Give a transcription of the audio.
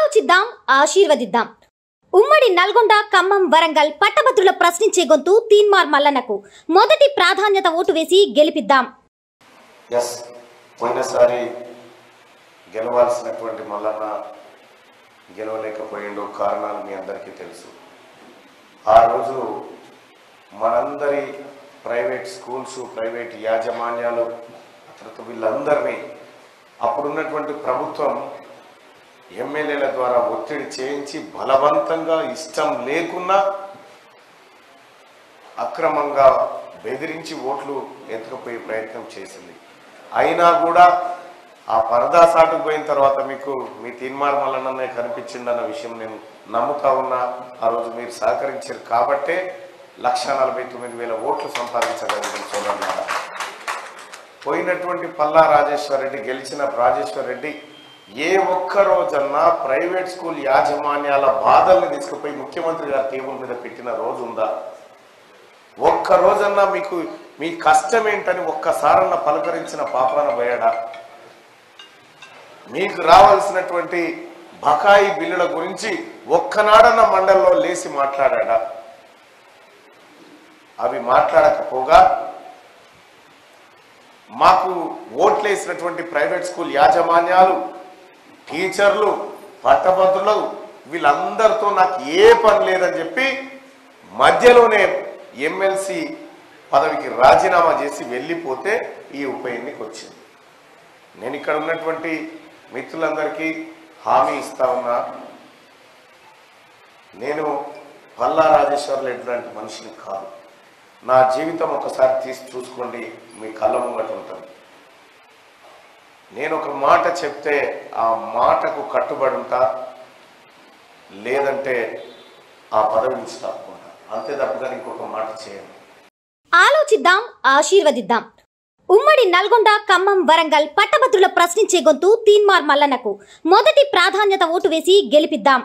ఆలోచిద్దాం, ఆశీర్వదిద్దాం. ఉమ్మడి నల్గొండ, ఖమ్మం, వరంగల్ పట్టభద్రుల ప్రశ్నించే గొంతు తీన్మార్ మల్లన్నకు మొదటి ప్రాధాన్యత ఓటు వేసి గెలిపిద్దాం. పోయినసారి గెలవాల్సినటువంటి మల్లన్న గెలవలేకపోయిండు. కారణాలు మీ అందరికీ తెలుసు. ఆ రోజు మనందరి ప్రైవేట్ స్కూల్స్, ప్రైవేట్ యాజమాన్యాలు, తర్వాత వీళ్ళందరినీ అప్పుడున్నటువంటి ప్రభుత్వం ఎమ్మెల్యేల ద్వారా ఒత్తిడి చేయించి బలవంతంగా ఇష్టం లేకున్నా అక్రమంగా బెదిరించి ఓట్లు ఎత్తుకుపోయే ప్రయత్నం చేసింది. అయినా కూడా ఆ పరదా సాటుకు పోయిన తర్వాత మీకు మీ తీన్మార్ మల్లన్ననే కనిపించిందన్న విషయం నేను నమ్ముతా ఉన్నా. ఆ రోజు మీరు సహకరించారు కాబట్టే 1,49,000 ఓట్లు సంపాదించగలిగిన చూడన్నారు. పోయినటువంటి పల్లా రాజేశ్వర్ రెడ్డి, గెలిచిన రాజేశ్వర్ రెడ్డి ఏ ఒక్క రోజన్నా ప్రైవేట్ స్కూల్ యాజమాన్యాల బాధల్ని తీసుకుపోయి ముఖ్యమంత్రి గారి టేబుల్ మీద పెట్టిన రోజు ఉందా? ఒక్క రోజన్నా మీకు మీ కష్టం ఏంటని ఒక్కసారన్నా పలకరించిన పాపాన పోయాడా? మీకు రావాల్సినటువంటి బకాయి బిల్లుల గురించి ఒక్కనాడన్న మండలిలో లేచి మాట్లాడా? అవి మాట్లాడకపోగా మాకు ఓట్లేసినటువంటి ప్రైవేట్ స్కూల్ యాజమాన్యాలు, టీచర్లు, పట్టభద్రులు వీళ్ళందరితో నాకు ఏ పని లేదని చెప్పి మధ్యలోనే ఎమ్మెల్సీ పదవికి రాజీనామా చేసి వెళ్ళిపోతే ఈ ఉప ఎన్నిక వచ్చింది. నేను ఇక్కడ ఉన్నటువంటి మిత్రులందరికీ హామీ ఇస్తా ఉన్నా, నేను పల్లా రాజేశ్వర్ రెడ్డి లాంటి మనిషిని కాదు. నా జీవితం ఒకసారి తీసి చూసుకోండి, మీ కళ్ళ ముంగట ఉంటుంది. నేను ఒక మాట చెప్తే ఆ మాటకు కట్టుబడి ఉంటా, లేదంటే ఆ పదవి నుంచి తప్పుకుంటా. అంతే తప్పగా ఇంకొక మాట చేయను. ఆలోచిద్దాం, ఆశీర్వదిద్దాం. ఉమ్మడి నల్గొండ, ఖమ్మం, వరంగల్ పట్టభద్రుల ప్రశ్నించే గొంతు తీన్మార్ మల్లన్నకు మొదటి ప్రాధాన్యత ఓటు వేసి గెలిపిద్దాం.